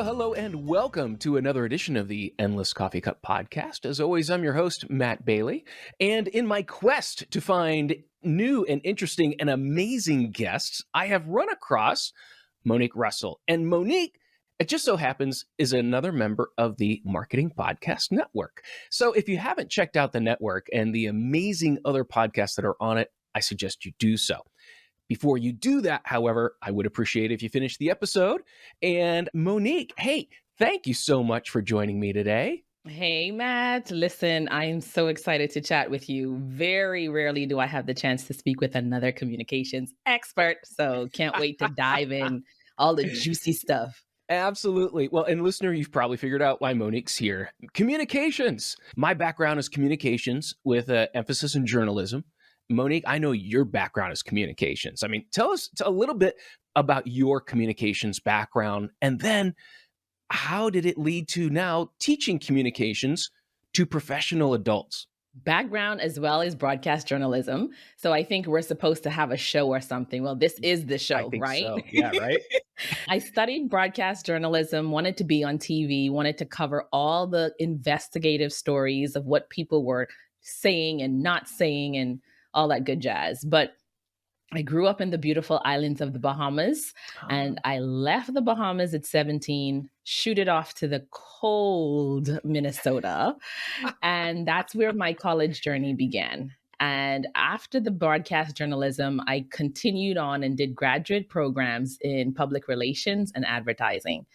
Well, hello and welcome to another edition of the Endless Coffee Cup podcast. As always, I'm your host, Matt Bailey. And in my quest to find new and interesting and amazing guests, I have run across Monique Russell. And Monique, it just so happens, is another member of the Marketing Podcast Network. So if you haven't checked out the network and the amazing other podcasts that are on it, I suggest you do so. Before you do that, however, I would appreciate if you finish the episode. And Monique, hey, thank you so much for joining me today. Hey, Matt. Listen, I'm so excited to chat with you. Very rarely do I have the chance to speak with another communications expert. So can't wait to dive in all the juicy stuff. Absolutely. Well, and listener, you've probably figured out why Monique's here. Communications. My background is communications with an emphasis in journalism. Monique, I know your background is communications. I mean, tell us a little bit about your communications background, and then how did it lead to now teaching communications to professional adults? Background as well as broadcast journalism. So I think we're supposed to have a show or something. Well, this is the I show, think right? so. Yeah, right? I studied broadcast journalism, wanted to be on TV, wanted to cover all the investigative stories of what people were saying and not saying and all that good jazz. But I grew up in the beautiful islands of the Bahamas, and I left the Bahamas at 17, shooted off to the cold Minnesota. And that's where my college journey began. And after the broadcast journalism, I continued on and did graduate programs in public relations and advertising.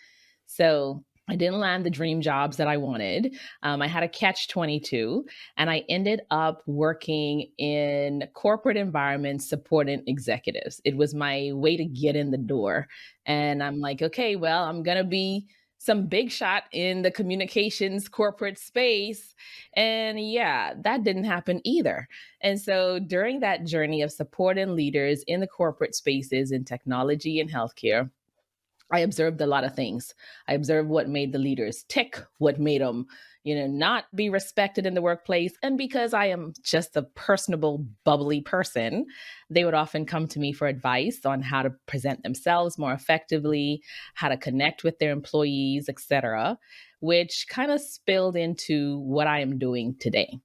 So I didn't land the dream jobs that I wanted. I had a catch 22, and I ended up working in corporate environments supporting executives. It was my way to get in the door. And I'm like, okay, well, I'm going to be some big shot in the communications corporate space. And yeah, that didn't happen either. And so during that journey of supporting leaders in the corporate spaces in technology and healthcare, I observed a lot of things. I observed what made the leaders tick, what made them, not be respected in the workplace. And because I am just a personable, bubbly person, they would often come to me for advice on how to present themselves more effectively, how to connect with their employees, etc., which kind of spilled into what I am doing today.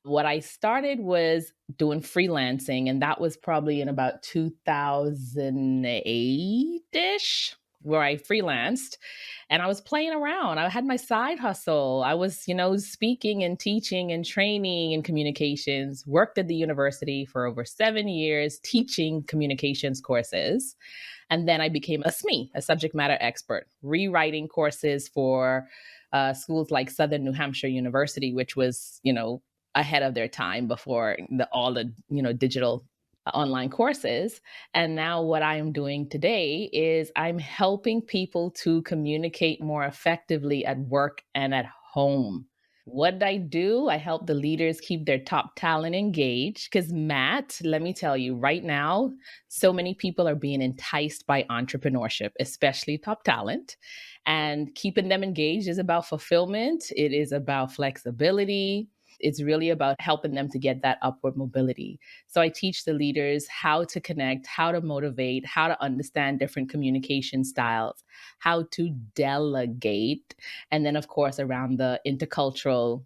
What I started was doing freelancing, and that was probably in about 2008 ish, where I freelanced and I was playing around. I had my side hustle. I was, speaking and teaching and training in communications, worked at the university for over 7 years teaching communications courses. And then I became a SME, a subject matter expert, rewriting courses for schools like Southern New Hampshire University, which was, ahead of their time before all the digital online courses. And now what I am doing today is I'm helping people to communicate more effectively at work and at home. What did I do? I help the leaders keep their top talent engaged. Because, Matt, let me tell you, right now, so many people are being enticed by entrepreneurship, especially top talent. And keeping them engaged is about fulfillment, it is about flexibility. It's really about helping them to get that upward mobility. So I teach the leaders how to connect, how to motivate, how to understand different communication styles, how to delegate, and then, of course, around the intercultural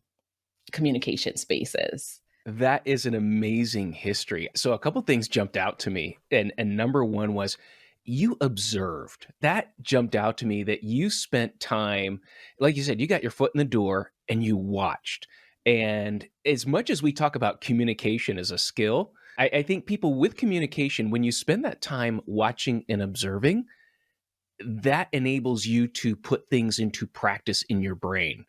communication spaces. That is an amazing history. So a couple things jumped out to me. And number one was you observed. That jumped out to me that you spent time, like you said, you got your foot in the door and you watched. And as much as we talk about communication as a skill, I think people with communication, when you spend that time watching and observing, that enables you to put things into practice in your brain.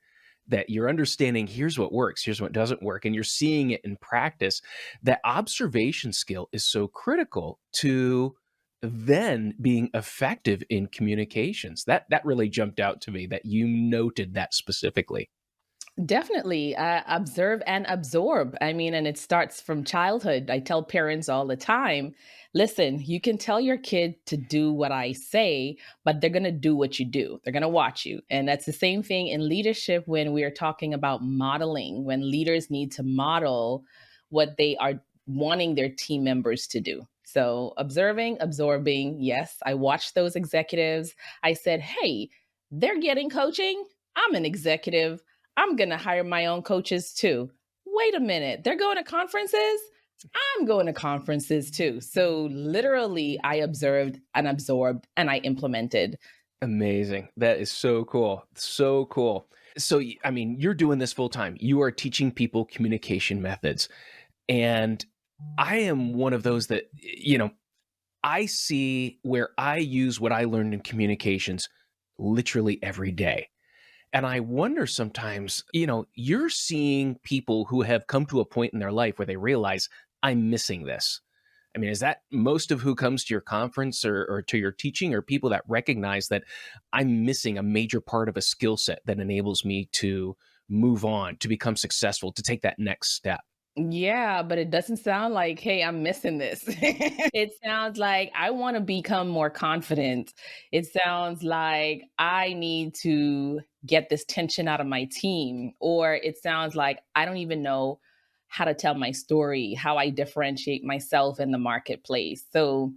That you're understanding, here's what works, here's what doesn't work, and you're seeing it in practice. That observation skill is so critical to then being effective in communications. That really jumped out to me that you noted that specifically. Definitely observe and absorb. I mean, and it starts from childhood. I tell parents all the time, listen, you can tell your kid to do what I say, but they're going to do what you do. They're going to watch you. And that's the same thing in leadership when we are talking about modeling, when leaders need to model what they are wanting their team members to do. So observing, absorbing. Yes, I watched those executives. I said, hey, They're getting coaching. I'm an executive. I'm going to hire my own coaches too. Wait a minute. They're going to conferences. I'm going to conferences too. So literally, I observed and absorbed and I implemented. Amazing. That is so cool. So cool. So, I mean, you're doing this full time. You are teaching people communication methods. And I am one of those that, I see where I use what I learned in communications literally every day. And I wonder sometimes, you're seeing people who have come to a point in their life where they realize, I'm missing this. I mean, is that most of who comes to your conference or to your teaching, or people that recognize that I'm missing a major part of a skill set that enables me to move on, to become successful, to take that next step? Yeah, but it doesn't sound like, hey, I'm missing this. It sounds like I want to become more confident. It sounds like I need to get this tension out of my team. Or it sounds like I don't even know how to tell my story, how I differentiate myself in the marketplace. So,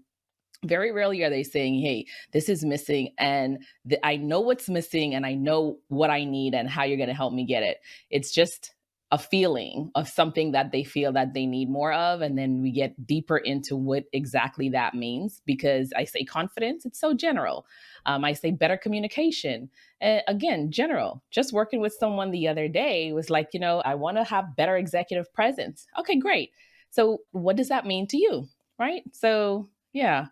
very rarely are they saying, hey, this is missing. And I know what's missing and I know what I need and how you're going to help me get it. It's just a feeling of something that they feel that they need more of. And then we get deeper into what exactly that means. Because I say confidence, it's so general. I say better communication. Again, general. Just working with someone the other day was like, I want to have better executive presence. Okay, great. So, what does that mean to you? Right. So, yeah,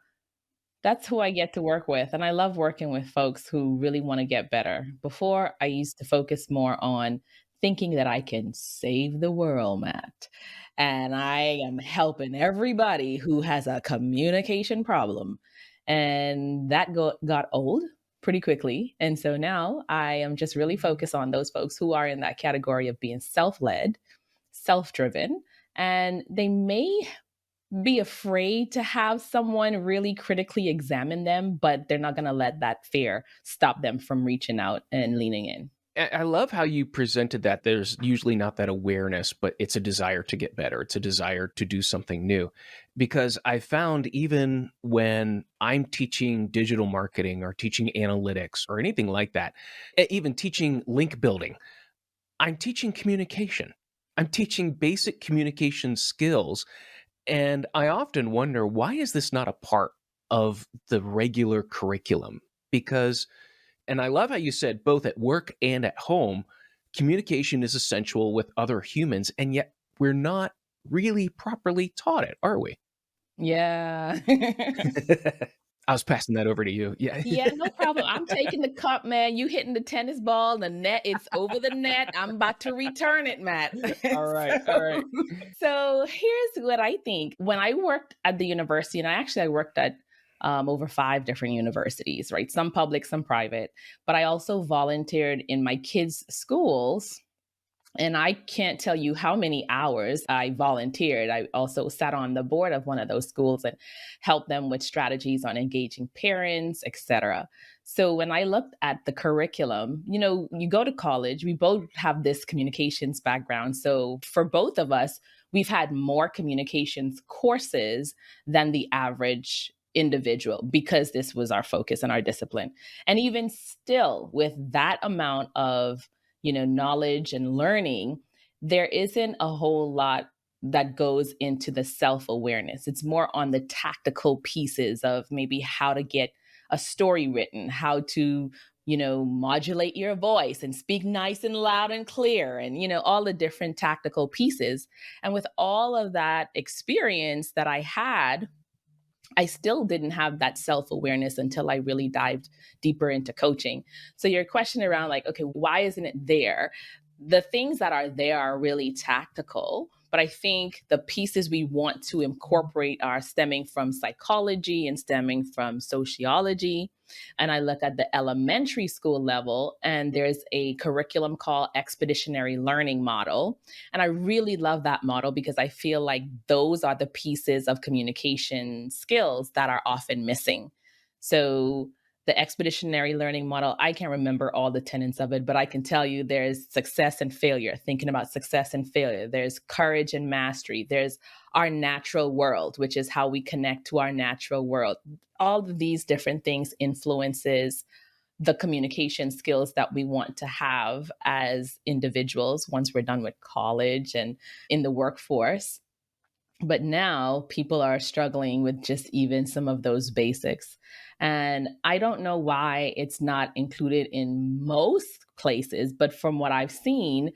that's who I get to work with, and I love working with folks who really wanna get better. Before, I used to focus more on thinking that I can save the world, Matt, and I am helping everybody who has a communication problem, and that got old pretty quickly, and so now I am just really focused on those folks who are in that category of being self-led, self-driven, and they may be afraid to have someone really critically examine them, but they're not going to let that fear stop them from reaching out and leaning in. I love how you presented that. There's usually not that awareness, but it's a desire to get better. It's a desire to do something new. Because I found even when I'm teaching digital marketing or teaching analytics or anything like that, even teaching link building, I'm teaching communication. I'm teaching basic communication skills. And I often wonder, why is this not a part of the regular curriculum? Because, and I love how you said both at work and at home, communication is essential with other humans, and yet we're not really properly taught it, are we? Yeah. I was passing that over to you. Yeah. Yeah, no problem. I'm taking the cup, man. You hitting the tennis ball, the net, it's over the net. I'm about to return it, Matt. All right. All so, right. so here's what I think. When I worked at the university, and I worked at over 5 different universities, right? Some public, some private, but I also volunteered in my kids' schools, and I can't tell you how many hours I volunteered. I also sat on the board of one of those schools and helped them with strategies on engaging parents, etc. So when I looked at the curriculum, you go to college, we both have this communications background. So for both of us, we've had more communications courses than the average individual because this was our focus and our discipline. And even still, with that amount of knowledge and learning, there isn't a whole lot that goes into the self awareness. It's more on the tactical pieces of maybe how to get a story written, how to, modulate your voice and speak nice and loud and clear, and, all the different tactical pieces. And with all of that experience that I had, I still didn't have that self awareness until I really dived deeper into coaching. So, your question around, like, okay, why isn't it there? The things that are there are really tactical, but I think the pieces we want to incorporate are stemming from psychology and stemming from sociology. And I look at the elementary school level, and there's a curriculum called Expeditionary Learning Model. And I really love that model because I feel like those are the pieces of communication skills that are often missing. So, the expeditionary learning model, I can't remember all the tenets of it, but I can tell you there's success and failure, thinking about success and failure. There's courage and mastery. There's our natural world, which is how we connect to our natural world. All of these different things influences the communication skills that we want to have as individuals once we're done with college and in the workforce. But now people are struggling with just even some of those basics. And I don't know why it's not included in most places, but from what I've seen,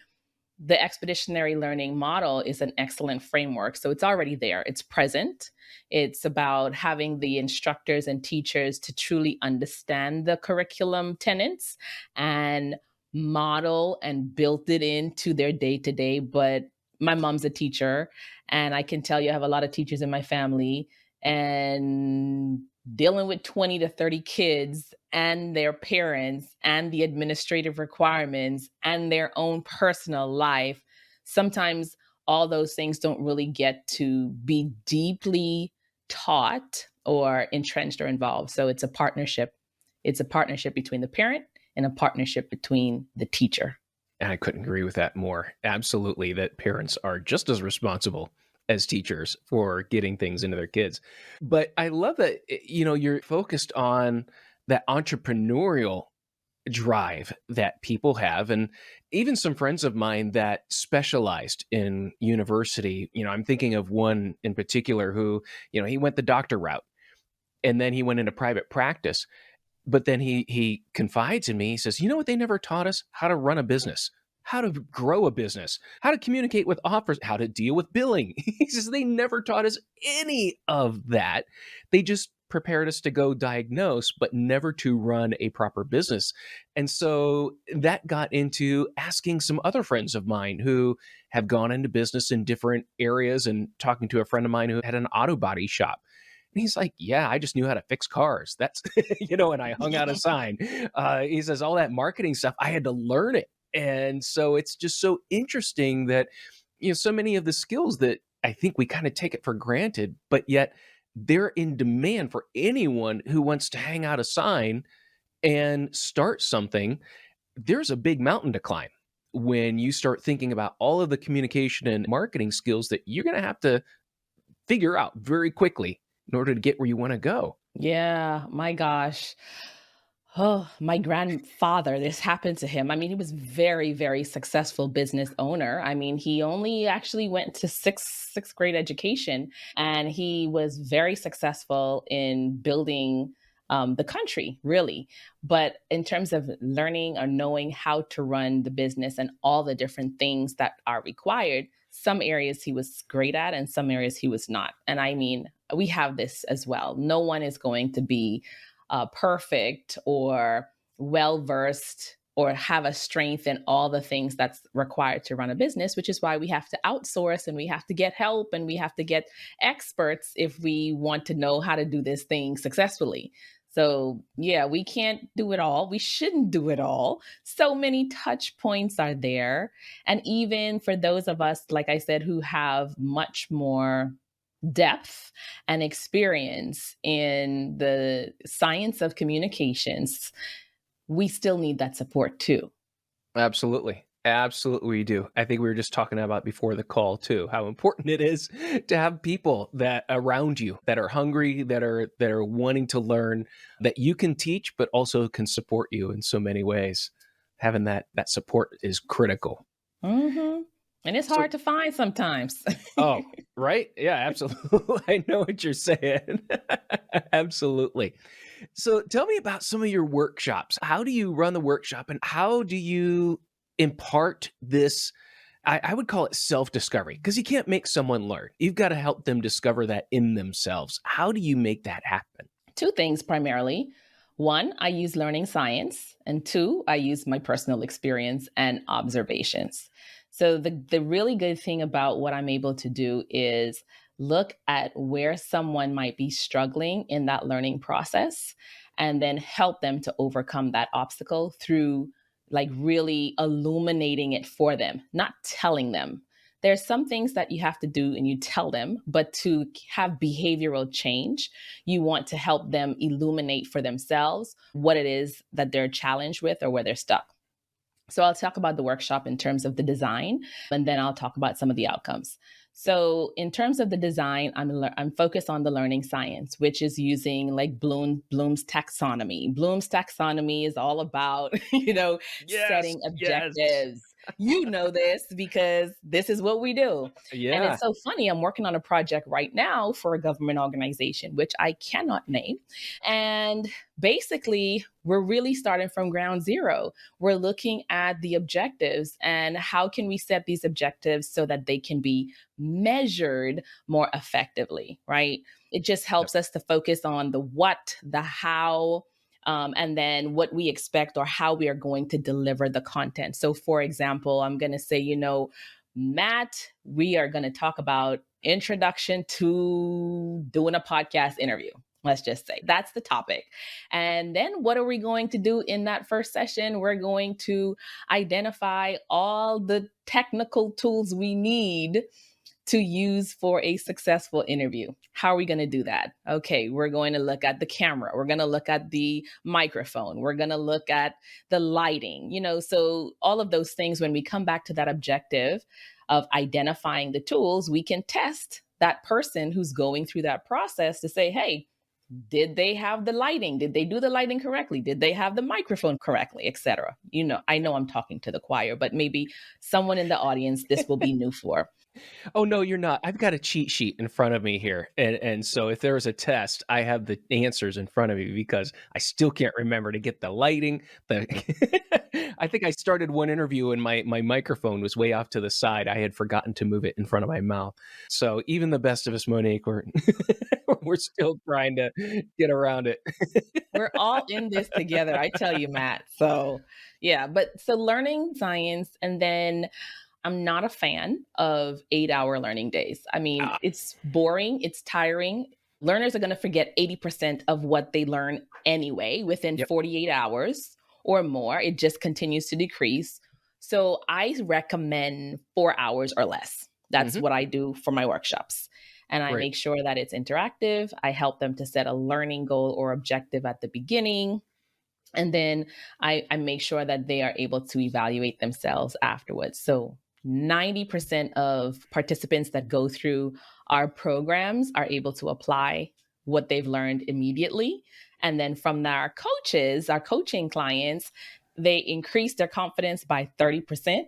the expeditionary learning model is an excellent framework. So it's already there, it's present. It's about having the instructors and teachers to truly understand the curriculum tenets and model and build it into their day to day. But my mom's a teacher, and I can tell you, I have a lot of teachers in my family, and dealing with 20 to 30 kids and their parents and the administrative requirements and their own personal life, sometimes all those things don't really get to be deeply taught or entrenched or involved. So it's a partnership. It's a partnership between the parent and a partnership between the teacher. And I couldn't agree with that more. Absolutely, that parents are just as responsible as teachers for getting things into their kids. But I love that you're focused on that entrepreneurial drive that people have, and even some friends of mine that specialized in university. I'm thinking of one in particular who, he went the doctor route and then he went into private practice. But then he confides in me. He says, "You know what they never taught us? How to run a business, how to grow a business, how to communicate with offers, how to deal with billing." He says, "They never taught us any of that. They just prepared us to go diagnose, but never to run a proper business." And so that got into asking some other friends of mine who have gone into business in different areas, and talking to a friend of mine who had an auto body shop. And he's like, "Yeah, I just knew how to fix cars. That's," and I hung out a sign. He says, "All that marketing stuff, I had to learn it." And so it's just so interesting that, so many of the skills that I think we kind of take it for granted, but yet they're in demand for anyone who wants to hang out a sign and start something. There's a big mountain to climb when you start thinking about all of the communication and marketing skills that you're going to have to figure out very quickly in order to get where you want to go. Yeah, my gosh. Oh, my grandfather, this happened to him. I mean, he was very, very successful business owner. I mean, he only actually went to sixth grade education, and he was very successful in building the country, really. But in terms of learning or knowing how to run the business and all the different things that are required, some areas he was great at, and some areas he was not. And I mean, we have this as well. No one is going to be perfect or well versed or have a strength in all the things that's required to run a business, which is why we have to outsource and we have to get help and we have to get experts if we want to know how to do this thing successfully. So, yeah, we can't do it all. We shouldn't do it all. So many touch points are there. And even for those of us, like I said, who have much more depth and experience in the science of communications, we still need that support too. Absolutely. Absolutely, we do. I think we were just talking about before the call too, how important it is to have people that around you that are hungry, that are wanting to learn, that you can teach, but also can support you in so many ways. Having that support is critical. Hmm. And it's So, hard to find sometimes. oh, right? Yeah, absolutely. I know what you're saying. Absolutely. So tell me about some of your workshops. How do you run the workshop, and how do you impart this? I would call it self discovery, because you can't make someone learn. You've got to help them discover that in themselves. How do you make that happen? Two things primarily. One, I use learning science, and two, I use my personal experience and observations. So the really good thing about what I'm able to do is look at where someone might be struggling in that learning process and then help them to overcome that obstacle through like really illuminating it for them, not telling them. There's some things that you have to do and you tell them, but to have behavioral change, you want to help them illuminate for themselves what it is that they're challenged with or where they're stuck. So I'll talk about the workshop in terms of the design, and then I'll talk about some of the outcomes. So in terms of the design, I'm focused on the learning science, which is using like Bloom's taxonomy. Bloom's taxonomy is all about Yes, setting yes. objectives. You know this because this is what we do. And Yeah. it's so funny. I'm working on a project right now for a government organization, which I cannot name. And basically, we're really starting from ground zero. We're looking at the objectives and how can we set these objectives so that they can be measured more effectively, right? It just Yep. helps us to focus on the what, the how, and then what we expect or how we are going to deliver the content. So, for example, I'm going to say, Matt, we are going to talk about introduction to doing a podcast interview. Let's just say that's the topic. And then what are we going to do in that first session? We're going to identify all the technical tools we need to use for a successful interview. How are we going to do that? Okay, we're going to look at the camera. We're going to look at the microphone. We're going to look at the lighting, so all of those things, when we come back to that objective of identifying the tools, we can test that person who's going through that process to say, hey, did they have the lighting? Did they do the lighting correctly? Did they have the microphone correctly, etc.? I know I'm talking to the choir, but maybe someone in the audience this will be new for. Oh, no, you're not. I've got a cheat sheet in front of me here. And so if there was a test, I have the answers in front of me because I still can't remember to get the lighting. I think I started one interview and my microphone was way off to the side. I had forgotten to move it in front of my mouth. So even the best of us, Monique, we're still trying to get around it. We're all in this together, I tell you, Matt. So, yeah, but so learning science, and then I'm not a fan of 8-hour learning days. I mean, Ah, it's boring, it's tiring. Learners are going to forget 80% of what they learn anyway within yep. 48 hours or more. It just continues to decrease. So I recommend 4 hours or less. That's Hmm. what I do for my workshops. And I Great. make sure that it's interactive. I help them to set a learning goal or objective at the beginning. And then I make sure that they are able to evaluate themselves afterwards. So 90% of participants that go through our programs are able to apply what they've learned immediately. And then from our coaches, our coaching clients, they increase their confidence by 30%.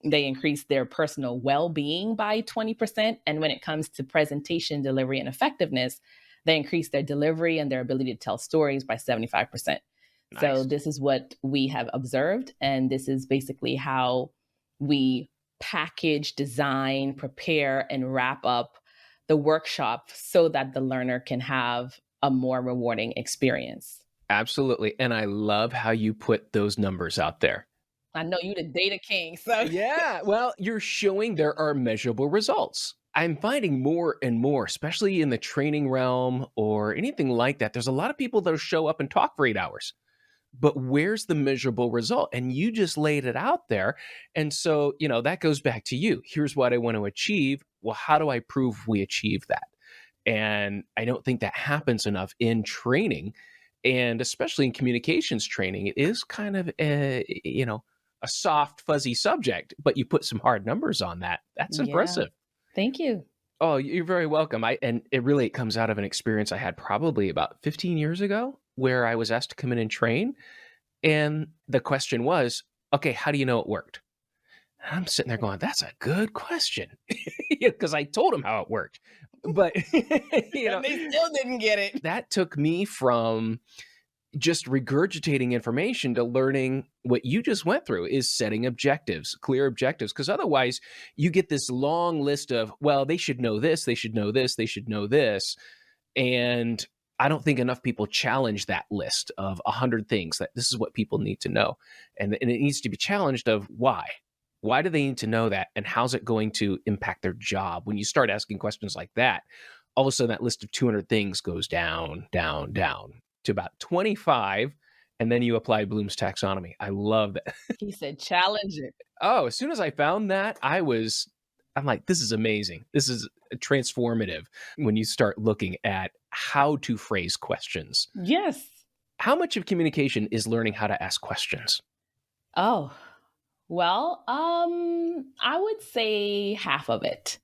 They increase their personal well being by 20%. And when it comes to presentation, delivery, and effectiveness, they increase their delivery and their ability to tell stories by 75%. So, Nice. this is what we have observed. And this is basically how we package, design, prepare, and wrap up the workshop so that the learner can have a more rewarding experience. Absolutely. And I love how you put those numbers out there. I know you the data king, so Yeah, well, you're showing there are measurable results. I'm finding more and more, especially in the training realm or anything like that. There's a lot of people that'll show up and talk for 8 hours, but where's the measurable result? And you just laid it out there. And so, that goes back to you. Here's what I want to achieve. Well, how do I prove we achieve that? And I don't think that happens enough in training, and especially in communications training. It is kind of a soft, fuzzy subject, but you put some hard numbers on that. That's yeah. impressive. Thank you. Oh, you're very welcome. And it comes out of an experience I had probably about 15 years ago where I was asked to come in and train. And the question was, okay, how do you know it worked? And I'm sitting there going, that's a good question. Because I told him how it worked. But, you know, And they still didn't get it. that took me from just regurgitating information to learning what you just went through is setting objectives, clear objectives. Because otherwise, you get this long list of, well, they should know this, they should know this, they should know this. And I don't think enough people challenge that list of 100 things that this is what people need to know. And it needs to be challenged of why. Why do they need to know that? And how's it going to impact their job? When you start asking questions like that, all of a sudden that list of 200 things goes down, down, down to about 25. And then you apply Bloom's taxonomy. I love that. He said, challenge it. Oh, as soon as I found that, I'm like, this is amazing. This is transformative when you start looking at how to phrase questions. Yes. How much of communication is learning how to ask questions? Oh. Well, I would say half of it.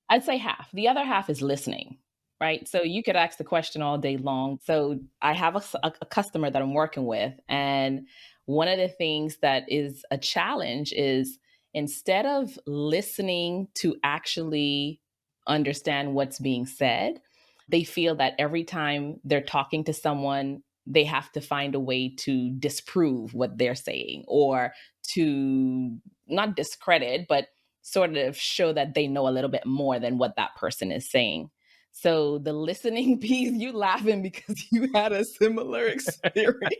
I'd say half. The other half is listening, right? So you could ask the question all day long. So I have a customer that I'm working with, and one of the things that is a challenge is instead of listening to actually understand what's being said, they feel that every time they're talking to someone, they have to find a way to disprove what they're saying or to not discredit, but sort of show that they know a little bit more than what that person is saying. So the listening piece, you laughing because you had a similar experience.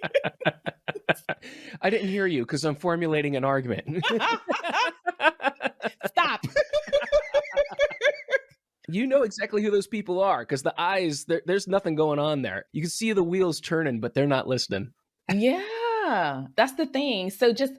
I didn't hear you because I'm formulating an argument. Stop. You know exactly who those people are because the eyes, there's nothing going on there. You can see the wheels turning, but they're not listening. Yeah, that's the thing. So just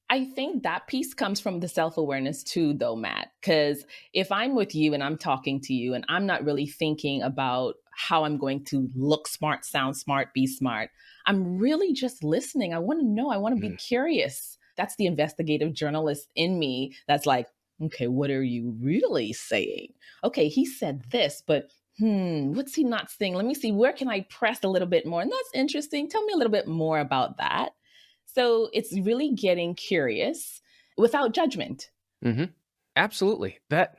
I think that piece comes from the self awareness too, though, Matt. Because if I'm with you and I'm talking to you and I'm not really thinking about how I'm going to look smart, sound smart, be smart, I'm really just listening. I want to know, I want to be Mm. curious. That's the investigative journalist in me that's like, okay, what are you really saying? Okay, he said this, but what's he not saying? Let me see, where can I press a little bit more? And that's interesting. Tell me a little bit more about that. So it's really getting curious without judgment. Mhm. Absolutely. That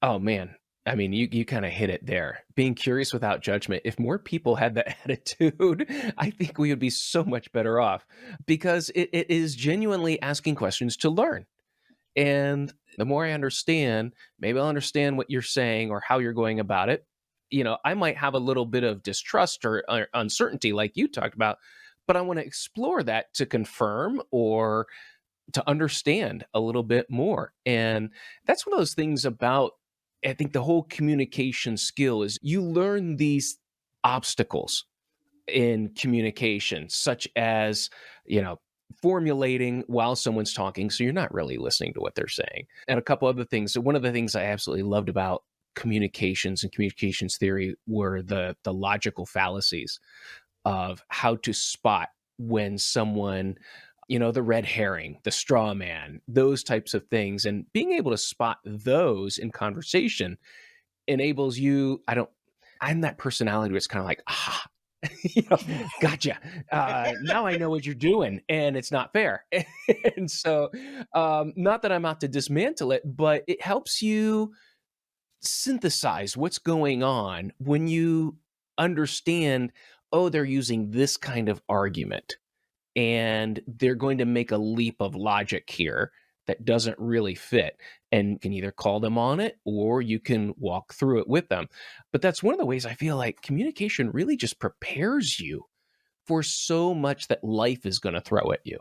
oh, man. I mean, you kinda hit it there. Being curious without judgment. If more people had that attitude, I think we would be so much better off because it is genuinely asking questions to learn. And the more I understand, maybe I'll understand what you're saying or how you're going about it. I might have a little bit of distrust or uncertainty, like you talked about, but I want to explore that to confirm or to understand a little bit more. And that's one of those things about, I think, the whole communication skill is you learn these obstacles in communication, such as, you know, formulating while someone's talking. So you're not really listening to what they're saying. And a couple other things. So one of the things I absolutely loved about communications and communications theory were the logical fallacies of how to spot when someone, the red herring, the straw man, those types of things. And being able to spot those in conversation enables you. I'm that personality where it's kind of like, ah, you know, gotcha. Now I know what you're doing, and it's not fair. And so, not that I'm out to dismantle it, but it helps you synthesize what's going on when you understand, oh, they're using this kind of argument and they're going to make a leap of logic here that doesn't really fit, and can either call them on it or you can walk through it with them. But that's one of the ways I feel like communication really just prepares you for so much that life is going to throw at you.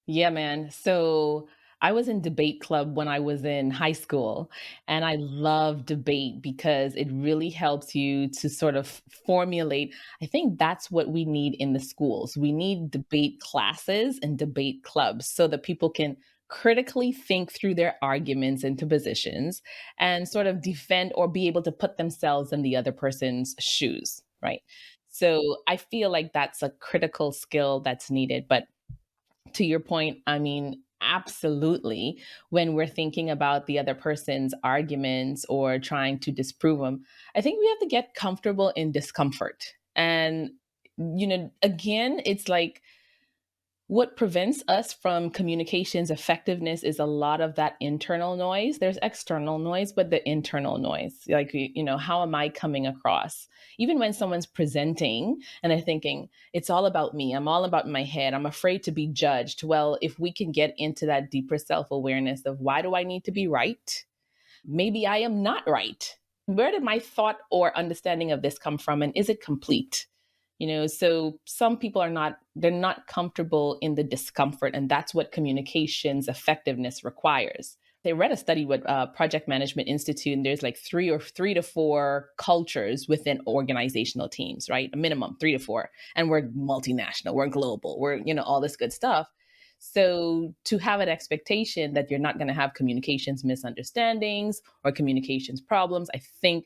Yeah, man. So I was in debate club when I was in high school, and I love debate because it really helps you to sort of formulate. I think that's what we need in the schools. We need debate classes and debate clubs so that people can critically think through their arguments into positions and sort of defend or be able to put themselves in the other person's shoes, right? So I feel like that's a critical skill that's needed. But to your point, I mean, absolutely. When we're thinking about the other person's arguments or trying to disprove them, I think we have to get comfortable in discomfort. And, again, it's like what prevents us from communications effectiveness is a lot of that internal noise. There's external noise, but the internal noise, like, how am I coming across? Even when someone's presenting and they're thinking, it's all about me, I'm all about my head, I'm afraid to be judged. Well, if we can get into that deeper self awareness of why do I need to be right? Maybe I am not right. Where did my thought or understanding of this come from? And is it complete? So some people they're not comfortable in the discomfort, and that's what communications effectiveness requires. They read a study with Project Management Institute, and there's like three to four cultures within organizational teams, right? A minimum 3 to 4. And we're multinational, we're global, we're, all this good stuff. So to have an expectation that you're not going to have communications misunderstandings or communications problems, I think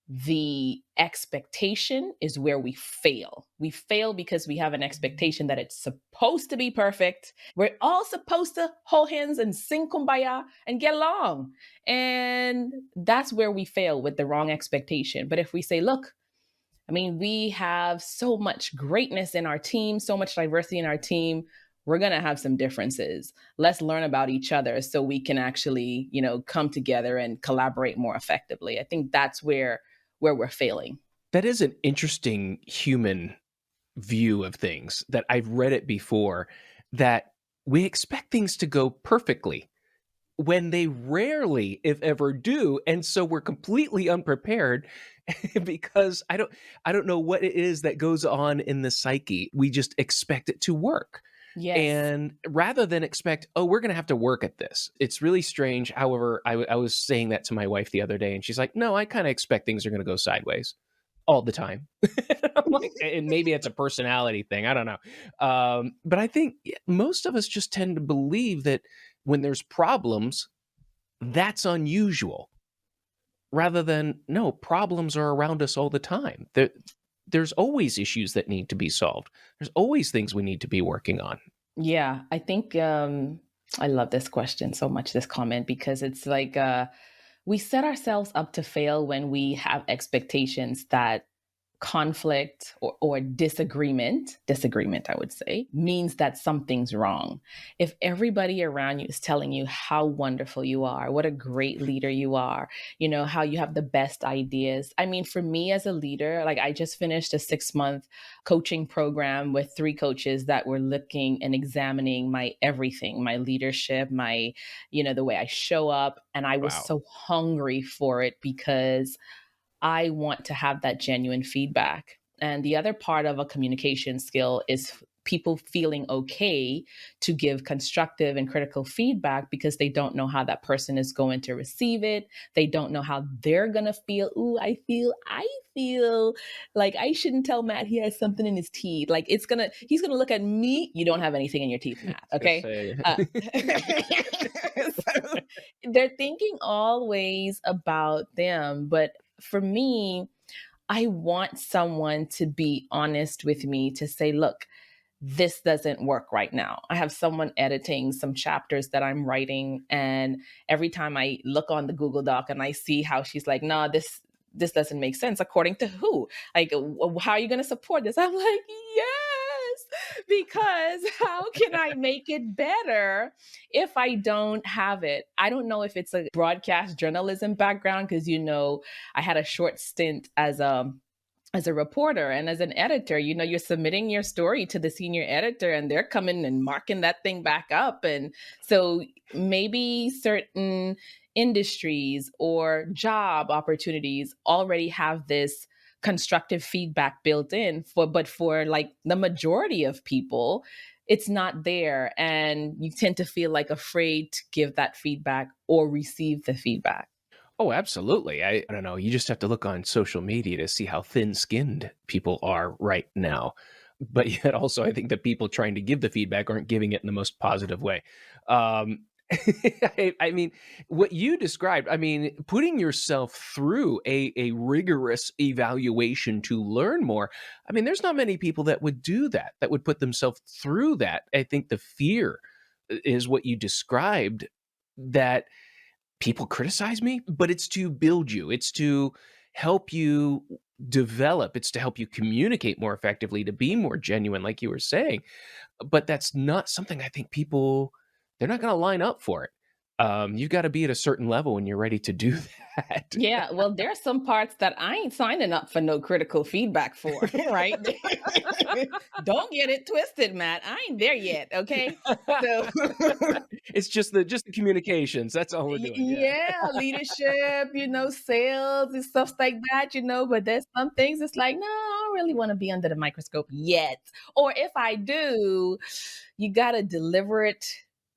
the expectation is where we fail. We fail because we have an expectation that it's supposed to be perfect. We're all supposed to hold hands and sing kumbaya and get along. And that's where we fail with the wrong expectation. But if we say, look, I mean, we have so much greatness in our team, so much diversity in our team. We're going to have some differences. Let's learn about each other so we can actually, come together and collaborate more effectively. I think that's where we're failing. That is an interesting human view of things that I've read it before, that we expect things to go perfectly when they rarely, if ever, do, and so we're completely unprepared because I don't know what it is that goes on in the psyche. We just expect it to work. Yes. And rather than expect, oh, we're going to have to work at this. It's really strange. However, I was saying that to my wife the other day, and she's like, no, I kind of expect things are going to go sideways all the time. I'm like, and maybe it's a personality thing. I don't know. But I think most of us just tend to believe that when there's problems, that's unusual, rather than no, problems are around us all the time. There's always issues that need to be solved. There's always things we need to be working on. Yeah. I think I love this question so much, this comment, because it's like we set ourselves up to fail when we have expectations that conflict or disagreement, I would say, means that something's wrong. If everybody around you is telling you how wonderful you are, what a great leader you are, how you have the best ideas. I mean, for me as a leader, like I just finished a 6-month coaching program with 3 coaches that were looking and examining my everything, my leadership, my, the way I show up. And I was Wow. so hungry for it because I want to have that genuine feedback. And the other part of a communication skill is people feeling okay to give constructive and critical feedback because they don't know how that person is going to receive it. They don't know how they're going to feel. Ooh, I feel like I shouldn't tell Matt he has something in his teeth. Like he's going to look at me. You don't have anything in your teeth, Matt. I Okay. say, So they're thinking always about them. But for me, I want someone to be honest with me to say, look, this doesn't work right now. I have someone editing some chapters that I'm writing, and every time I look on the Google Doc and I see how she's like, "No, this doesn't make sense according to who? Like, how are you going to support this?" I'm like, "Yes, because how can I make it better if I don't have it?" I don't know if it's a broadcast journalism background because I had a short stint as a reporter and as an editor. You're submitting your story to the senior editor and they're coming and marking that thing back up. And so maybe certain industries or job opportunities already have this constructive feedback built in, but for like the majority of people it's not there, and you tend to feel like afraid to give that feedback or receive the feedback. oh, absolutely. I don't know. You just have to look on social media to see how thin skinned people are right now. But yet, also, I think that people trying to give the feedback aren't giving it in the most positive way. Um, I mean, what you described, I mean, putting yourself through a rigorous evaluation to learn more. I mean, there's not many people that would do that, that would put themselves through that. I think the fear is what you described, that people criticize me, but it's to build you. It's to help you develop. It's to help you communicate more effectively, to be more genuine, like you were saying. But that's not something I think people, they're not going to line up for it. You've got to be at a certain level when you're ready to do that. Yeah, well, there's some parts that I ain't signing up for no critical feedback for, right? Don't get it twisted, Matt. I ain't there yet, okay? So It's just the communications. That's all we're doing. Yeah. yeah, leadership, sales and stuff like that, but there's some things it's like, no, I don't really want to be under the microscope yet. Or if I do, you got to deliver it.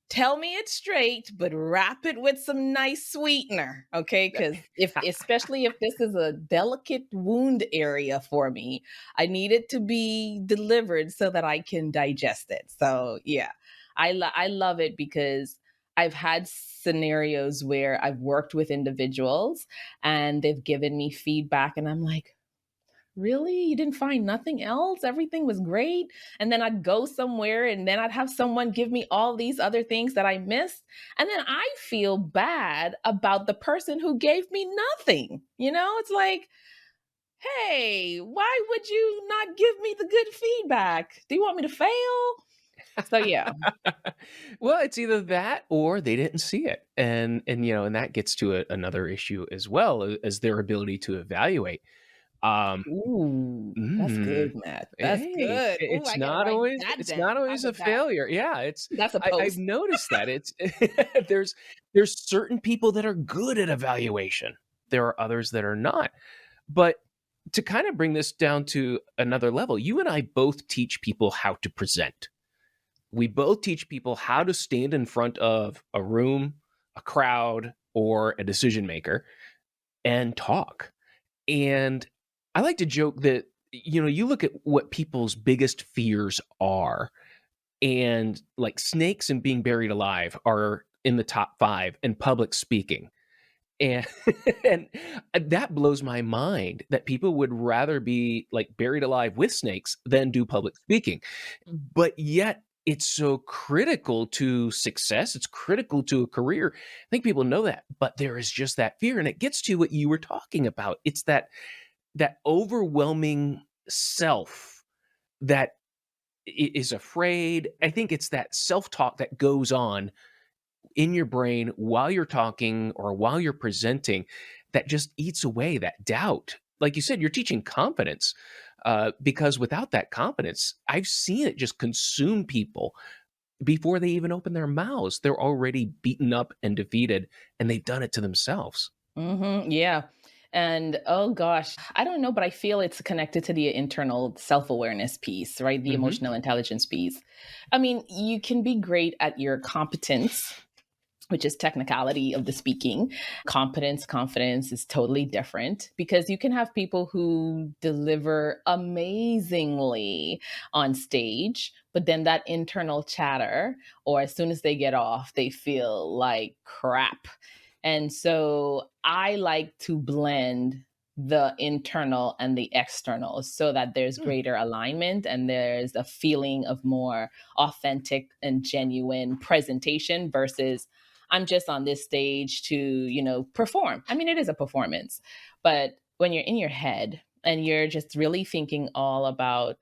Tell me it straight, but wrap it with some nice sweetener, okay? Because especially if this is a delicate wound area for me, I need it to be delivered so that I can digest it. So yeah, I love it because I've had scenarios where I've worked with individuals and they've given me feedback, and I'm like, really? You didn't find nothing else? Everything was great. And then I'd go somewhere and then I'd have someone give me all these other things that I missed. And then I feel bad about the person who gave me nothing. It's like, hey, why would you not give me the good feedback? Do you want me to fail? So, yeah. Well, it's either that or they didn't see it, and that gets to another issue as well as their ability to evaluate. Um, Ooh, that's mm, good, Matt. That's hey, good. Ooh, it's I gotta not write always that it's down. not How always a about that? failure. Yeah, That's a I've post. noticed that it's there's certain people that are good at evaluation. There are others that are not. But to kind of bring this down to another level, you and I both teach people how to present. We both teach people how to stand in front of a room, a crowd, or a decision maker and talk. And I like to joke that, you look at what people's biggest fears are, and like snakes and being buried alive are in the top five, and public speaking. And and that blows my mind that people would rather be, like, buried alive with snakes than do public speaking. But yet it's so critical to success, it's critical to a career. I think people know that, but there is just that fear, and it gets to what you were talking about. It's that overwhelming self that is afraid. I think it's that self-talk that goes on in your brain while you're talking or while you're presenting that just eats away that doubt. Like you said, you're teaching confidence, because without that confidence, I've seen it just consume people before they even open their mouths. They're already beaten up and defeated, and they've done it to themselves. Yeah. And oh gosh, I don't know, but I feel it's connected to the internal self awareness piece, right? The Hmm. emotional intelligence piece. I mean, you can be great at your competence, which is technicality of the speaking. Competence, confidence is totally different because you can have people who deliver amazingly on stage, but then that internal chatter, or as soon as they get off, they feel like crap. And so I like to blend the internal and the external so that there's Hmm. greater alignment and there's a feeling of more authentic and genuine presentation versus I'm just on this stage to, perform. I mean, it is a performance, but when you're in your head and you're just really thinking all about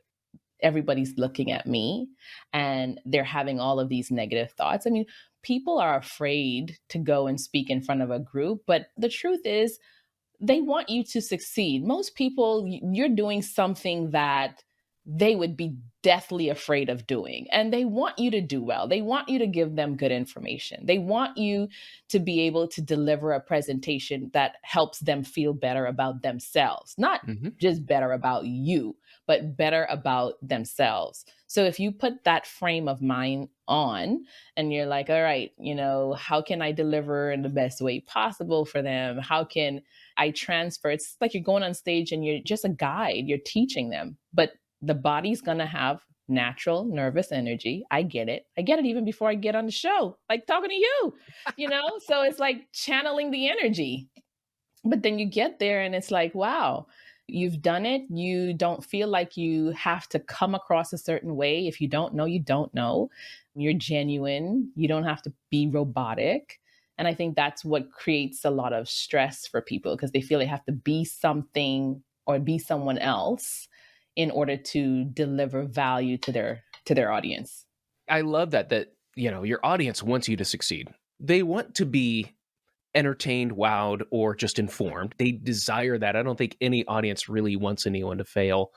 everybody's looking at me and they're having all of these negative thoughts. I mean, people are afraid to go and speak in front of a group, but the truth is they want you to succeed. Most people, you're doing something that they would be deathly afraid of doing, and they want you to do well. They want you to give them good information. They want you to be able to deliver a presentation that helps them feel better about themselves, not Hmm. just better about you, but better about themselves. So if you put that frame of mind on and you're like, all right, how can I deliver in the best way possible for them? How can I transfer? It's like you're going on stage and you're just a guide, you're teaching them, but the body's gonna have natural nervous energy. I get it. I get it even before I get on the show, like talking to you. So it's like channeling the energy. But then you get there and it's like, wow, you've done it. You don't feel like you have to come across a certain way. If you don't know, you don't know. You're genuine. You don't have to be robotic. And I think that's what creates a lot of stress for people because they feel they have to be something or be someone else in order to deliver value to their audience. I love that your audience wants you to succeed. They want to be entertained, wowed, or just informed. They desire that. I don't think any audience really wants anyone to fail.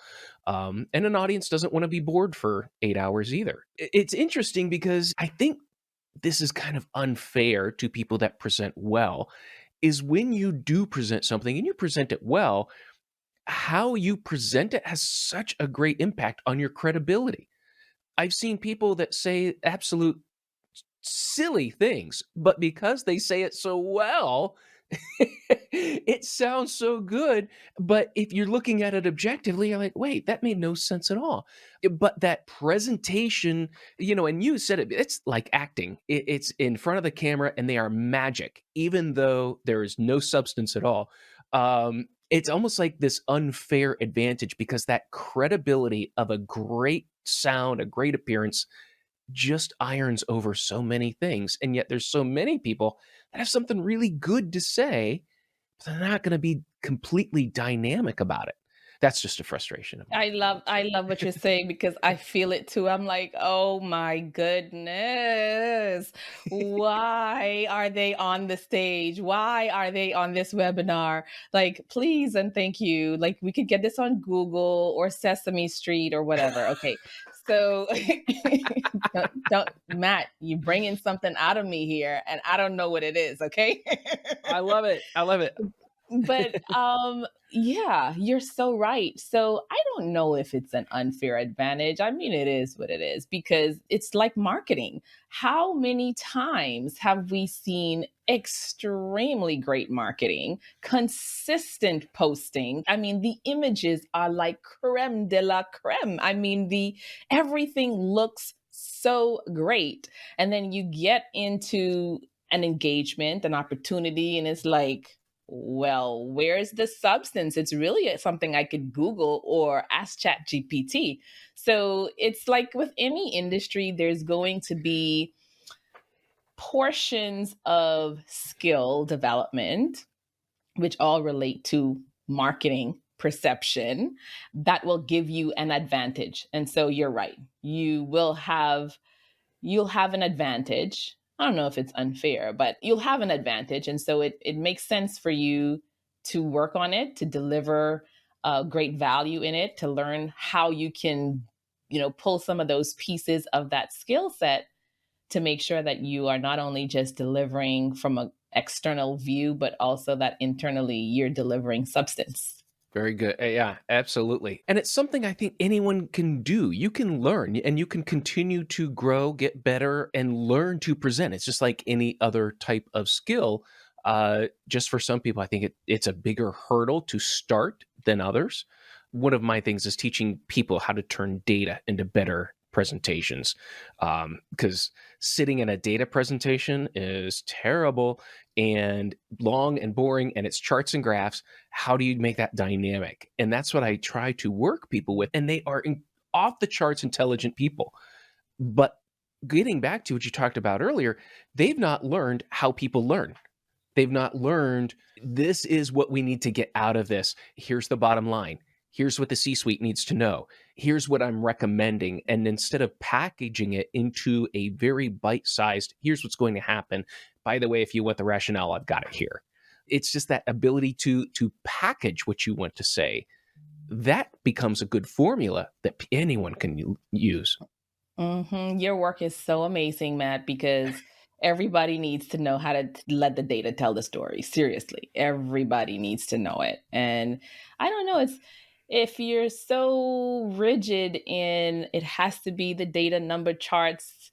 And an audience doesn't want to be bored for 8 hours either. It's interesting because I think this is kind of unfair to people that present well, is when you do present something and you present it well, how you present it has such a great impact on your credibility. I've seen people that say absolute silly things, but because they say it so well, It sounds so good, but if you're looking at it objectively, you're like, "Wait, that made no sense at all." But that presentation, and you said it, it's like acting. It's in front of the camera and they are magic, even though there is no substance at all. It's almost like this unfair advantage because that credibility of a great sound, a great appearance just irons over so many things. And yet there's so many people that have something really good to say, but they're not going to be completely dynamic about it. That's just a frustration of mine. I love what you're saying because I feel it too. I'm like, "Oh my goodness. Why are they on the stage? Why are they on this webinar? Like, please and thank you. Like, we could get this on Google or Sesame Street or whatever." Okay. So don't Matt, you bringing something out of me here and I don't know what it is, okay? I love it. I love it. But yeah, you're so right. So I don't know if it's an unfair advantage. I mean, it is what it is because it's like marketing. How many times have we seen extremely great marketing, consistent posting? I mean, the images are like creme de la creme. I mean, the everything looks so great. And then you get into an engagement, an opportunity, and it's like, well, where's the substance? It's really something I could Google or ask Chat GPT. So it's like with any industry, there's going to be portions of skill development, which all relate to marketing perception, that will give you an advantage. And so you're right. You'll have an advantage. I don't know if it's unfair, but you'll have an advantage. And so it makes sense for you to work on it, to deliver great value in it, to learn how you can, pull some of those pieces of that skill set to make sure that you are not only just delivering from an external view, but also that internally you're delivering substance. Very good. Yeah, absolutely. And it's something I think anyone can do. You can learn and you can continue to grow, get better, and learn to present. It's just like any other type of skill. Just for some people, I think it's a bigger hurdle to start than others. One of my things is teaching people how to turn data into better presentations. Because sitting in a data presentation is terrible and long and boring, and it's charts and graphs. How do you make that dynamic? And that's what I try to work people with. And they are off the charts intelligent people. But getting back to what you talked about earlier, they've not learned how people learn. They've not learned this is what we need to get out of this. Here's the bottom line. Here's what the C suite needs to know. Here's what I'm recommending. And instead of packaging it into a very bite sized, here's what's going to happen. By the way, if you want the rationale, I've got it here. It's just that ability to package what you want to say. That becomes a good formula that anyone can use. Your work is so amazing, Matt, because everybody needs to know how to let the data tell the story. Seriously, everybody needs to know it. And I don't know, it's if you're so rigid in it has to be the data number charts,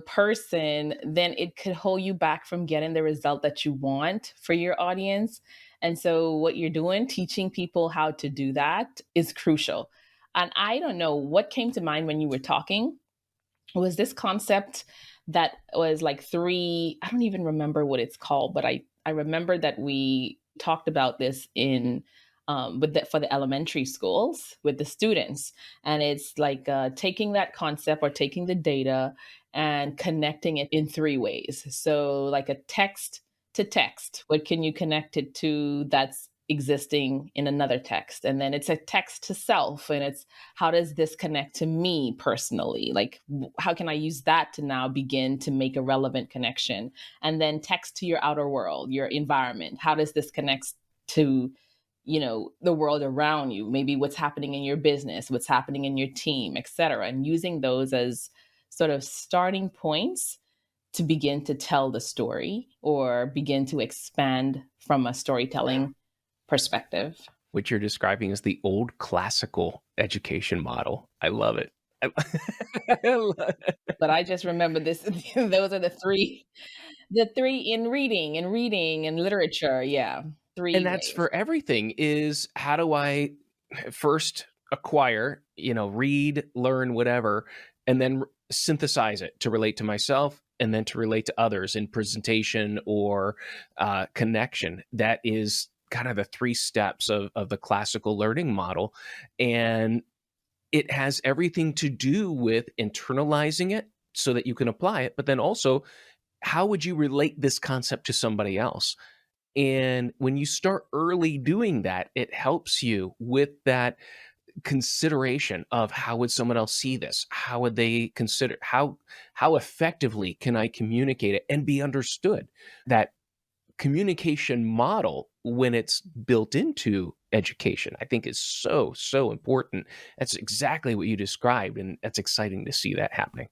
person, then it could hold you back from getting the result that you want for your audience. And so what you're doing, teaching people how to do that is crucial. And I don't know what came to mind when you were talking was this concept that was like three, I don't even remember what it's called, but I remember that we talked about this in for the elementary schools with the students. And it's like taking that concept or taking the data and connecting it in three ways. So like a text to text, what can you connect it to that's existing in another text? And then it's a text to self, and it's how does this connect to me personally? Like, how can I use that to now begin to make a relevant connection? And then text to your outer world, your environment. How does this connect to, the world around you? Maybe what's happening in your business, what's happening in your team, etc. And using those as sort of starting points to begin to tell the story or begin to expand from a storytelling perspective. What you're describing is the old classical education model. I love it. I I love it. But I just remember this those are the 3 The 3 in reading and literature, yeah, And 3 that's ways. for everything is how do I first acquire, read, learn, whatever, and then synthesize it to relate to myself and then to relate to others in presentation or connection. That is kind of the three steps of the classical learning model. And it has everything to do with internalizing it so that you can apply it, but then also how would you relate this concept to somebody else? And when you start early doing that, it helps you with that consideration of how would someone else see this? How would they consider how effectively can I communicate it and be understood? That communication model when it's built into education, I think is so, so important. That's exactly what you described, and that's exciting to see that happening.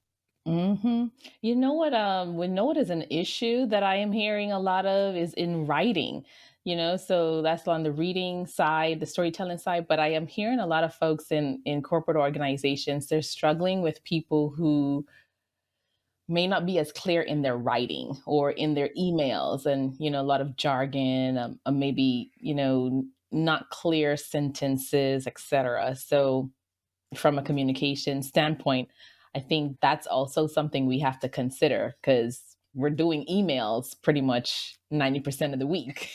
Mhm. You know what, we know what is an issue that I am hearing a lot of is in writing, so that's on the reading side, the storytelling side, but I am hearing a lot of folks in corporate organizations, they're struggling with people who may not be as clear in their writing or in their emails and, a lot of jargon, maybe, not clear sentences, etc. So from a communication standpoint, I think that's also something we have to consider because we're doing emails pretty much 90% of the week.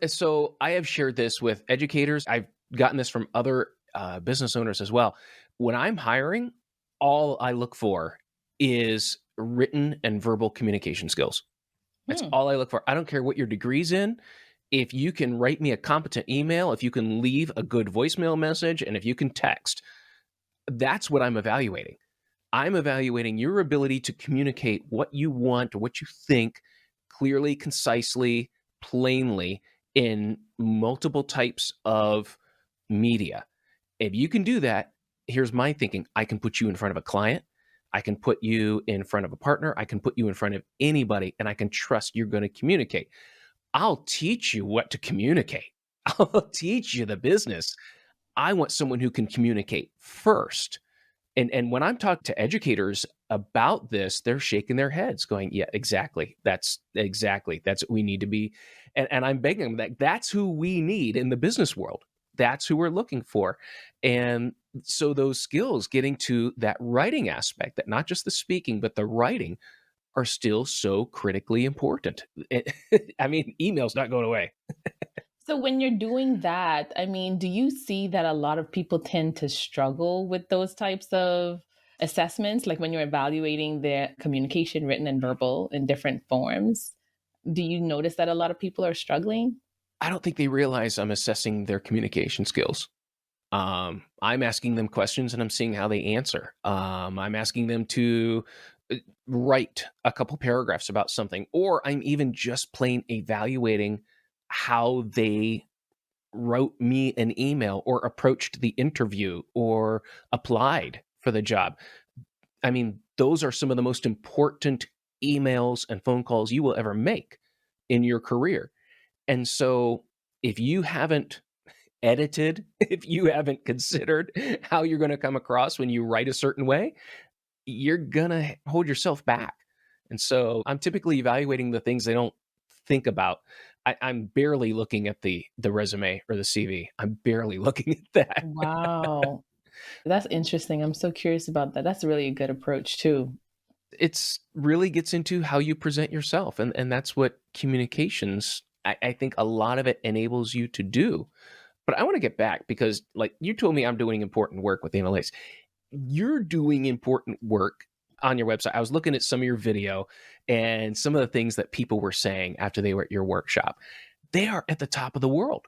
So I have shared this with educators. I've gotten this from other business owners as well. When I'm hiring, all I look for is written and verbal communication skills. That's Hmm. all I look for. I don't care what your degree's in. If you can write me a competent email, if you can leave a good voicemail message, and if you can text, that's what I'm evaluating. I'm evaluating your ability to communicate what you want or what you think clearly, concisely, plainly in multiple types of media. If you can do that, here's my thinking. I can put you in front of a client. I can put you in front of a partner. I can put you in front of anybody, and I can trust you're going to communicate. I'll teach you what to communicate. I'll teach you the business. I want someone who can communicate first. And when I'm talking to educators about this, they're shaking their heads, going, "Yeah, exactly. That's what we need to be." And I'm begging them that that's who we need in the business world. That's who we're looking for. And so those skills, getting to that writing aspect, that not just the speaking, but the writing, are still so critically important. I mean, email's not going away. So when you're doing that, I mean, do you see that a lot of people tend to struggle with those types of assessments? Like when you're evaluating their communication, written and verbal in different forms, do you notice that a lot of people are struggling? I don't think they realize I'm assessing their communication skills. I'm asking them questions and I'm seeing how they answer. I'm asking them to uh, write a couple paragraphs about something, or I'm even just plain evaluating how they wrote me an email or approached the interview or applied for the job. I mean, those are some of the most important emails and phone calls you will ever make in your career. And so if you haven't edited, if you haven't considered how you're gonna come across when you write a certain way, you're gonna hold yourself back. And so I'm typically evaluating the things they don't think about. I'm barely looking at the resume or the CV. I'm barely looking at that. Wow. That's interesting. I'm so curious about that. That's really a good approach too. It's really gets into how you present yourself, and that's what communications, I think a lot of it enables you to do. But I wanna get back because, like, you told me I'm doing important work with analytics. You're doing important work on your website. I was looking at some of your video and some of the things that people were saying after they were at your workshop. They are at the top of the world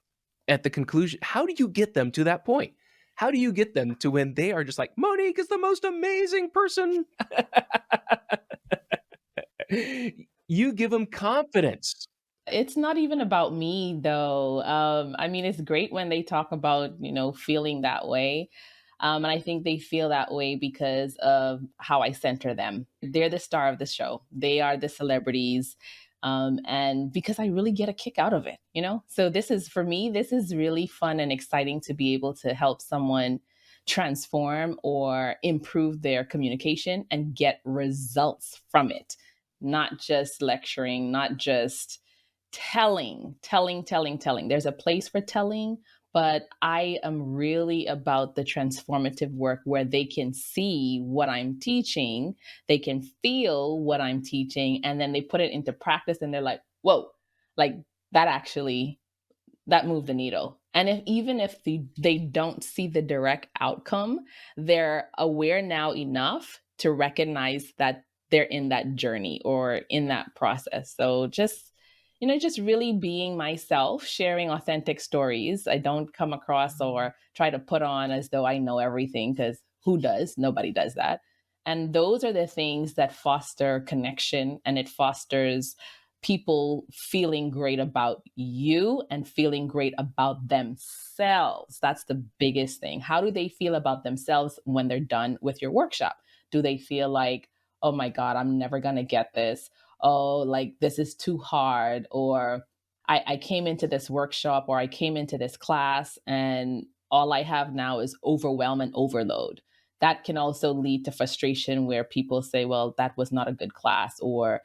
at the conclusion. How do you get them to that point? How do you get them to when they are just like, Monique is the most amazing person? You give them confidence. It's not even about me though. I mean, it's great when they talk about, feeling that way. And I think they feel that way because of how I center them. They're the star of the show. They are the celebrities. And because I really get a kick out of it. So this is for me, this is really fun and exciting to be able to help someone transform or improve their communication and get results from it. not just lecturing, not just telling. There's a place for telling, but I am really about the transformative work where they can see what I'm teaching, they can feel what I'm teaching, and then they put it into practice and they're like, whoa, like that actually that move the needle. And if even if they don't see the direct outcome, they're aware now enough to recognize that they're in that journey or in that process. So just just really being myself, sharing authentic stories. I don't come across or try to put on as though I know everything, because who does? Nobody does that. And those are the things that foster connection, and it fosters people feeling great about you and feeling great about themselves. That's the biggest thing. How do they feel about themselves when they're done with your workshop? Do they feel like, oh my God, I'm never going to get this? Oh, like this is too hard. Or I came into this workshop or I came into this class and all I have now is overwhelm and overload. That can also lead to frustration where people say, well, that was not a good class, or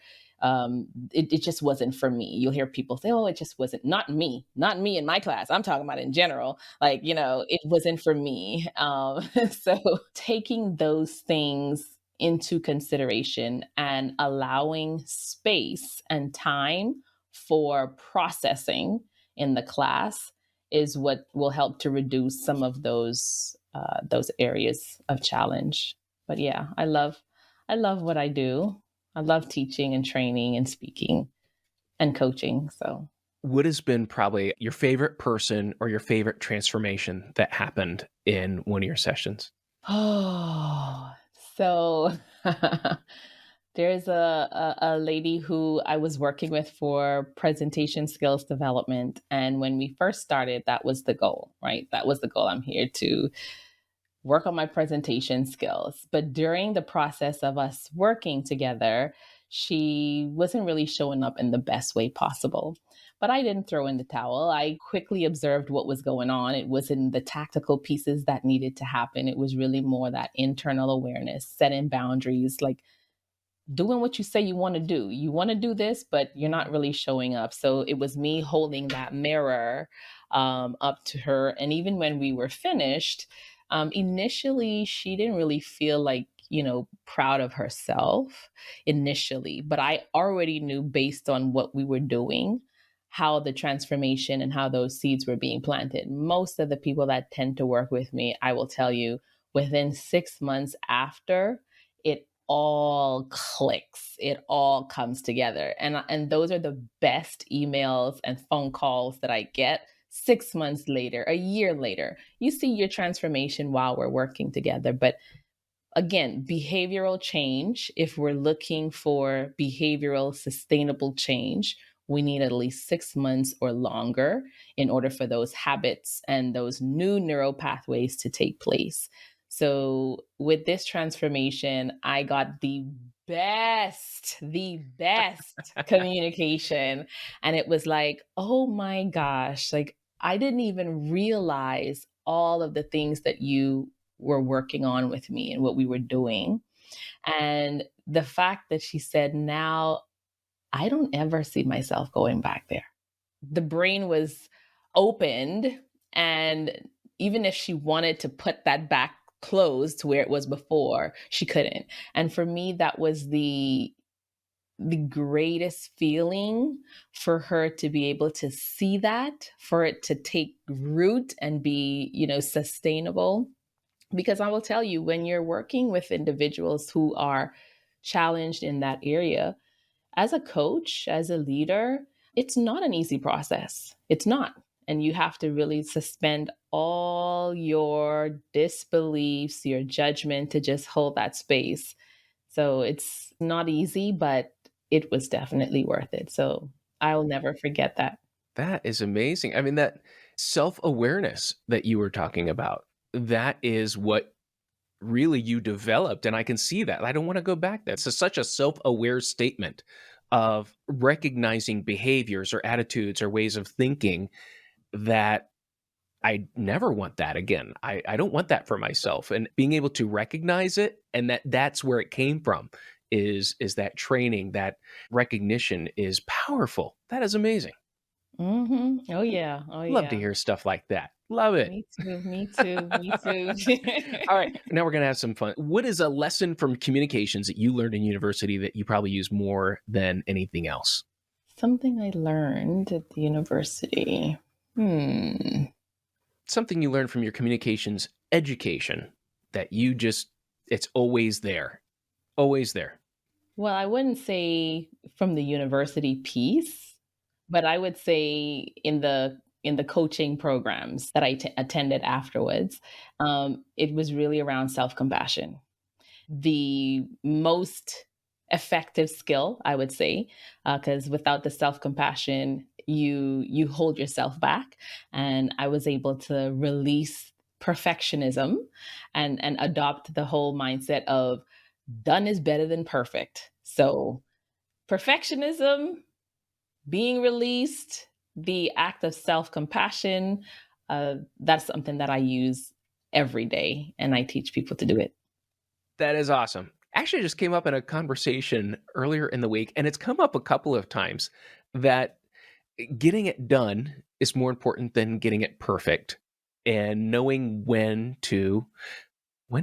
it just wasn't for me. You'll hear people say, oh, it just wasn't, not me in my class. I'm talking about in general, like, it wasn't for me. So taking those things into consideration and allowing space and time for processing in the class is what will help to reduce some of those areas of challenge. But yeah, I love what I do. I love teaching and training and speaking and coaching. So, What has been probably your favorite person or your favorite transformation that happened in one of your sessions? oh, so there's a lady who I was working with for presentation skills development. And when we first started, that was the goal, right? That was the goal. I'm here to work on my presentation skills. But during the process of us working together, she wasn't really showing up in the best way possible. But I didn't throw in the towel. I quickly observed what was going on. It wasn't the tactical pieces that needed to happen. It was really more that internal awareness, setting boundaries, like doing what you say you want to do. You want to do this, but you're not really showing up. So it was me holding that mirror up to her. And even when we were finished, initially she didn't really feel like, proud of herself initially. But I already knew, based on what we were doing, how the transformation and how those seeds were being planted. Most of the people that tend to work with me, I will tell you, within 6 months after, it all clicks. It all comes together. And those are the best emails and phone calls that I get 6 months later, a year later. You see your transformation while we're working together. But again, behavioral change, if we're looking for behavioral sustainable change, we need at least 6 months or longer in order for those habits and those new neural pathways to take place. So, with this transformation, I got the best communication. And it was like, oh my gosh, like I didn't even realize all of the things that you were working on with me and what we were doing. And the fact that she said, now I don't ever see myself going back there. The brain was opened. And even if she wanted to put that back closed to where it was before, she couldn't. And for me, that was the greatest feeling, for her to be able to see that, for it to take root and be, sustainable. Because I will tell you, when you're working with individuals who are challenged in that area, as a coach, as a leader, it's not an easy process. It's not. And you have to really suspend all your disbeliefs, your judgment, to just hold that space. So it's not easy, but it was definitely worth it. So I'll never forget that. That is amazing. I mean, that self-awareness that you were talking about, that is what really you developed, and I can see that. I don't wanna go back there. It's such a self-aware statement of recognizing behaviors or attitudes or ways of thinking that I never want that again. I don't want that for myself, and being able to recognize it and that that's where it came from is that training, that recognition is powerful. That is amazing. Oh yeah. Oh Love to yeah. hear stuff like that. Love it. Me too. Me too. Me too. All right, now we're gonna have some fun. What is a lesson from communications that you learned in university that you probably use more than anything else? Something I learned at the university. Hmm. Something you learned from your communications education that you just it's always there. Always there. Well, I wouldn't say from the university piece, but I would say in the coaching programs that attended afterwards, it was really around self compassion. The most effective skill, I would say, because without the self compassion, you hold yourself back. And I was able to release perfectionism and adopt the whole mindset of done is better than perfect. So perfectionism being released, the act of self compassion, that's something that I use every day, and I teach people to do it. That is awesome. Actually, it just came up in a conversation earlier in the week, and it's come up a couple of times that getting it done is more important than getting it perfect, and knowing when to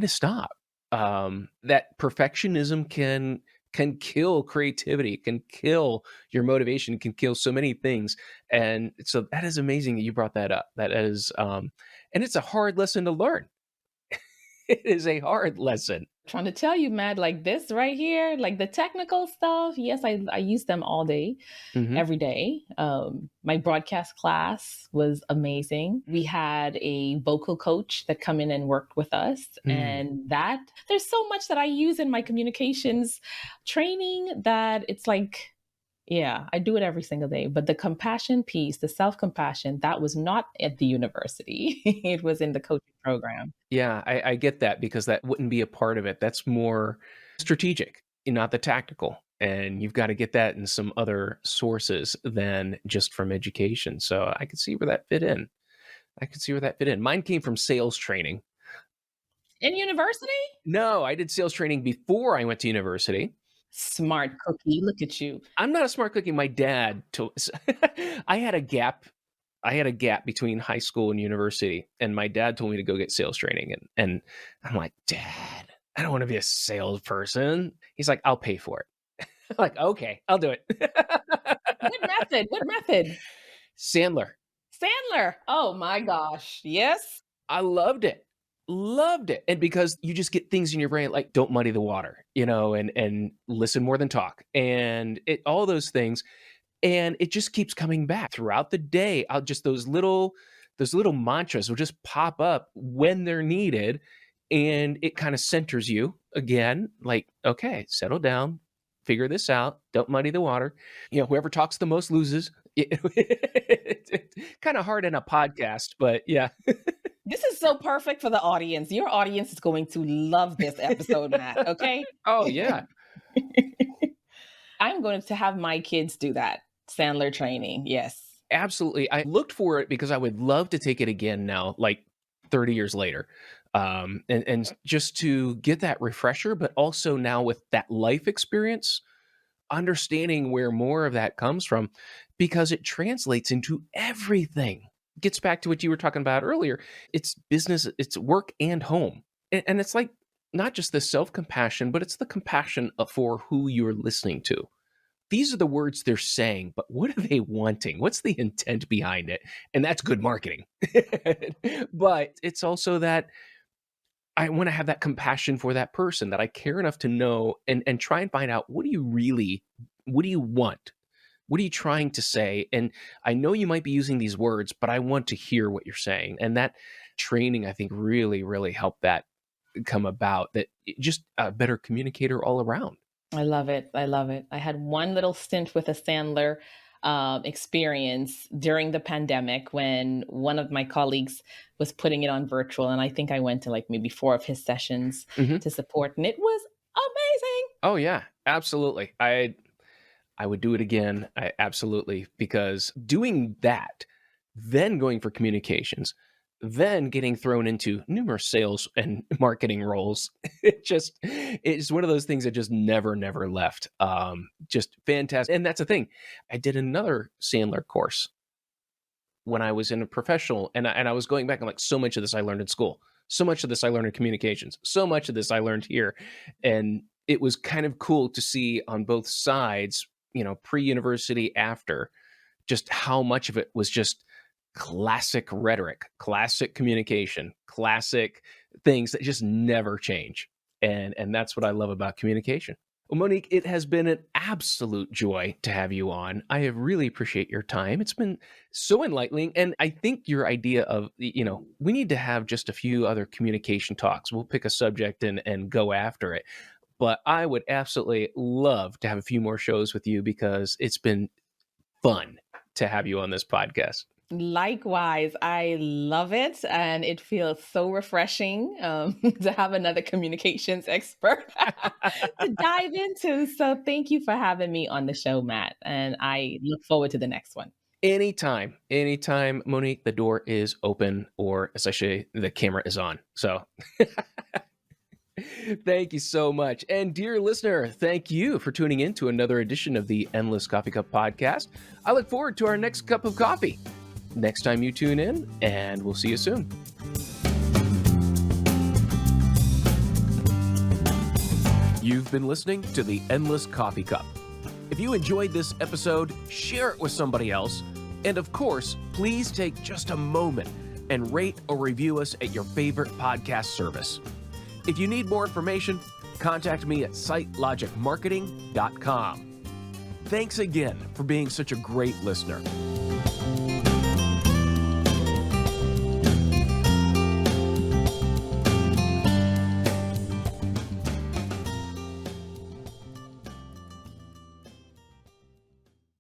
stop. That perfectionism can kill creativity, can kill your motivation, can kill so many things. And so that is amazing that you brought that up. That is, and it's a hard lesson to learn. It is a hard lesson. Trying to tell you, Matt, like this right here, like the technical stuff. Yes, I use them all day, Hmm. every day. My broadcast class was amazing. We had a vocal coach that come in and worked with us, Mm. and that there's so much that I use in my communications training that it's like, yeah, I do it every single day. But the compassion piece, the self compassion, that was not at the university. It was in the coaching program. Yeah, I get that because that wouldn't be a part of it. That's more strategic, not the tactical. And you've got to get that in some other sources than just from education. So I could see where that fit in. I could see where that fit in. Mine came from sales training. In university? No, I did sales training before I went to university. Smart cookie. Look at you. I'm not a smart cookie. My dad told I had a gap. I had a gap between high school and university, and my dad told me to go get sales training. And I'm like, Dad, I don't want to be a salesperson. He's like, I'll pay for it. I'm like, okay, I'll do it. What method? What method? Sandler. Sandler. Oh my gosh. Yes. I loved it. Loved it. And because you just get things in your brain like don't muddy the water, and listen more than talk. And it all those things. And it just keeps coming back throughout the day. I'll just those little mantras will just pop up when they're needed. And it kind of centers you again, like, okay, settle down, figure this out, don't muddy the water. Whoever talks the most loses. It's kind of hard in a podcast, but yeah. This is so perfect for the audience. Your audience is going to love this episode, Matt. Okay. Oh, yeah. I'm going to have my kids do that. Sandler training. Yes. Absolutely. I looked for it because I would love to take it again now, like 30 years later. And just to get that refresher, but also now with that life experience, understanding where more of that comes from because it translates into everything. Gets back to what you were talking about earlier. It's business, it's work and home. And it's like not just the self compassion, but it's the compassion for who you're listening to. These are the words they're saying, but what are they wanting? What's the intent behind it? And that's good marketing. But it's also that I want to have that compassion for that person, that I care enough to know and try and find out what do you want? What are you trying to say? And I know you might be using these words, but I want to hear what you're saying. And that training, I think, really, really helped that come about. Just a better communicator all around. I love it. I love it. I had one little stint with a Sandler experience during the pandemic when one of my colleagues was putting it on virtual. And I think I went to like maybe four of his sessions Hmm. to support, and it was amazing. Oh yeah, absolutely. I would do it again. Absolutely, because doing that, then going for communications. then getting thrown into numerous sales and marketing roles. It's one of those things that just never left. Just fantastic. And that's the thing. I did another Sandler course when I was in a professional, and I was going back and like, so much of this I learned in school. So much of this I learned in communications. So much of this I learned here. And it was kind of cool to see on both sides, pre-university, after, just how much of it was just classic rhetoric, classic communication, classic things that just never change. And that's what I love about communication. Well, Monique, it has been an absolute joy to have you on. I have really appreciate your time. It's been so enlightening. And I think your idea of, we need to have just a few other communication talks. We'll pick a subject and go after it. But I would absolutely love to have a few more shows with you, because it's been fun to have you on this podcast. Likewise, I love it. And it feels so refreshing to have another communications expert to dive into. So thank you for having me on the show, Matt. And I look forward to the next one. Anytime, Monique, the door is open, or as I say, the camera is on. So thank you so much. And dear listener, thank you for tuning in to another edition of the Endless Coffee Cup podcast. I look forward to our next cup of coffee next time you tune in, and we'll see you soon. You've been listening to the Endless Coffee Cup. If you enjoyed this episode, share it with somebody else. And of course, please take just a moment and rate or review us at your favorite podcast service. If you need more information, contact me at sitelogicmarketing.com. Thanks again for being such a great listener.